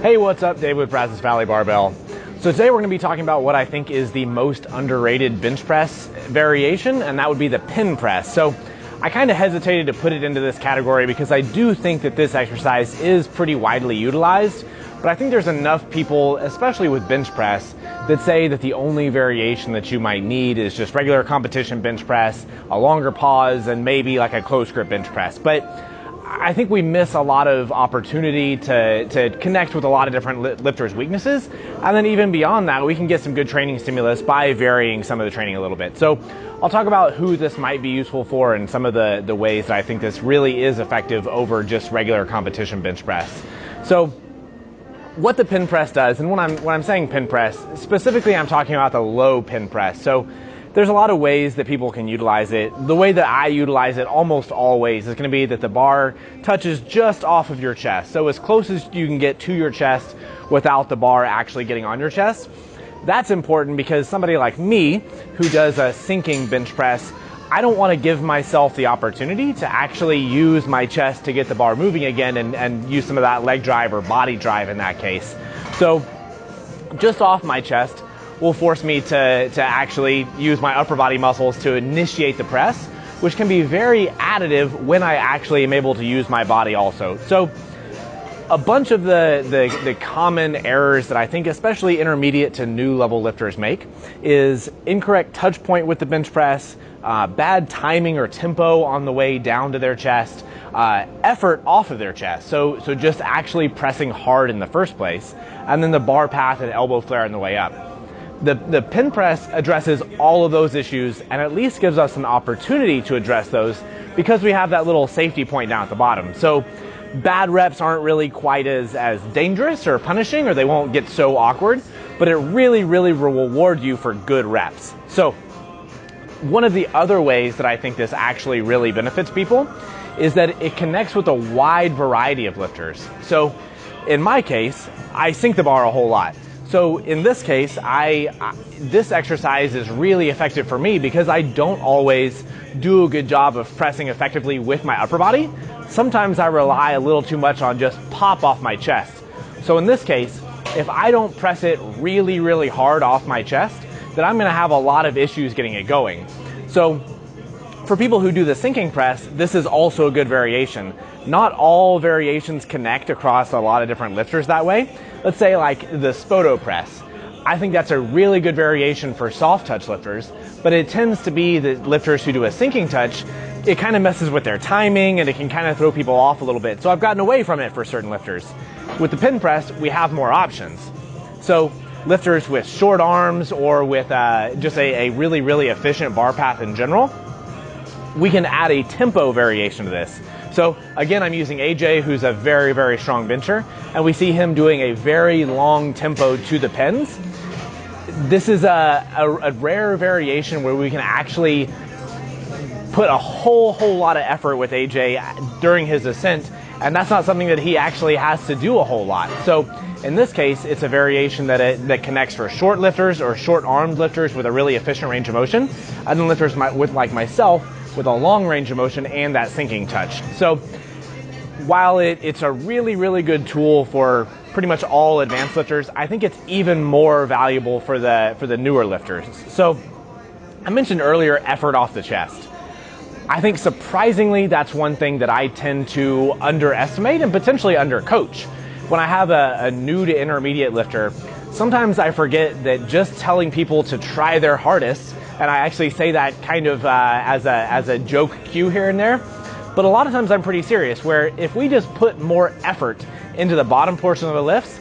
Hey, what's up? Dave with Brazos Barbell. So today we're going to be talking about what I think is the most underrated bench press variation, and that would be the pin press. So I kind of hesitated to put it into this category because I do think that this exercise is pretty widely utilized, but I think there's enough people, especially with bench press, that say that the only variation that you might need is just regular competition bench press, a longer pause, and maybe like a close grip bench press. But I think we miss a lot of opportunity to connect with a lot of different lifters' weaknesses. And then even beyond that, we can get some good training stimulus by varying some of the training a little bit. So I'll talk about who this might be useful for and some of the ways that I think this really is effective over just regular competition bench press. So what the pin press does, and when I'm saying pin press, specifically I'm talking about the low pin press. So there's a lot of ways that people can utilize it. The way that I utilize it almost always is going to be that the bar touches just off of your chest. So as close as you can get to your chest without the bar actually getting on your chest. That's important because somebody like me who does a sinking bench press, I don't want to give myself the opportunity to actually use my chest to get the bar moving again and use some of that leg drive or body drive in that case. So just off my chest will force me to actually use my upper body muscles to initiate the press, which can be very additive when I actually am able to use my body also. So a bunch of the common errors that I think especially intermediate to new level lifters make is incorrect touch point with the bench press, bad timing or tempo on the way down to their chest, effort off of their chest. So just actually pressing hard in the first place, and then the bar path and elbow flare on the way up. The pin press addresses all of those issues and at least gives us an opportunity to address those because we have that little safety point down at the bottom. So bad reps aren't really quite as dangerous or punishing, or they won't get so awkward, but it really will reward you for good reps. So one of the other ways that I think this actually really benefits people is that it connects with a wide variety of lifters. So in my case, I sink the bar a whole lot. So in this case, this exercise is really effective for me because I don't always do a good job of pressing effectively with my upper body. Sometimes I rely a little too much on just pop off my chest. So in this case, if I don't press it really hard off my chest, then I'm gonna have a lot of issues getting it going. So for people who do the sinking press, this is also a good variation. Not all variations connect across a lot of different lifters that way. Let's say like the Spoto press. I think that's a really good variation for soft touch lifters, but it tends to be the lifters who do a sinking touch, it kind of messes with their timing and it can kind of throw people off a little bit. So I've gotten away from it for certain lifters. With the pin press, we have more options. So lifters with short arms or with just a really efficient bar path in general, we can add a tempo variation to this. So again, I'm using AJ, who's a very strong bencher, and we see him doing a very long tempo to the pins. This is a rare variation where we can actually put a whole lot of effort with AJ during his ascent, and that's not something that he actually has to do a whole lot. So in this case, it's a variation that connects for short lifters or short armed lifters with a really efficient range of motion, and then lifters with like myself with a long range of motion and that sinking touch. So while it's a really good tool for pretty much all advanced lifters, I think it's even more valuable for the newer lifters. So I mentioned earlier effort off the chest. I think surprisingly that's one thing that I tend to underestimate and potentially undercoach. When I have a new to intermediate lifter, sometimes I forget that just telling people to try their hardest, and I actually say that kind of as a joke cue here and there, but a lot of times I'm pretty serious, where if we just put more effort into the bottom portion of the lifts,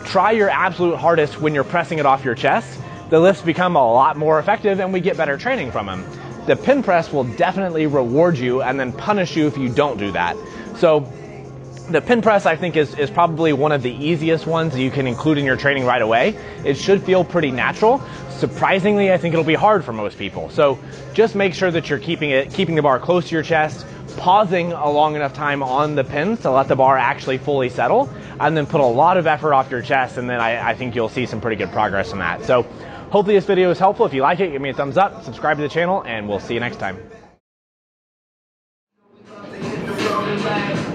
try your absolute hardest when you're pressing it off your chest, the lifts become a lot more effective and we get better training from them. The pin press will definitely reward you and then punish you if you don't do that. So the pin press, I think, is probably one of the easiest ones that you can include in your training right away. It should feel pretty natural. Surprisingly, I think it'll be hard for most people. So just make sure that you're keeping the bar close to your chest, pausing a long enough time on the pins to let the bar actually fully settle, and then put a lot of effort off your chest, and then I think you'll see some pretty good progress in that. So hopefully this video is helpful. If you like it, give me a thumbs up, subscribe to the channel, and we'll see you next time.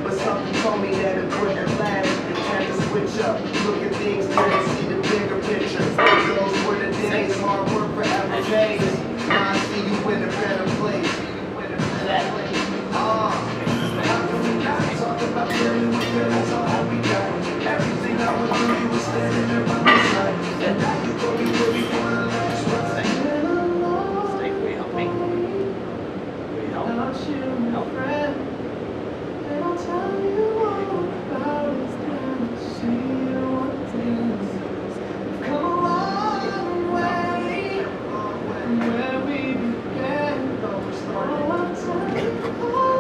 But something told me that it wouldn't last. It had to switch up.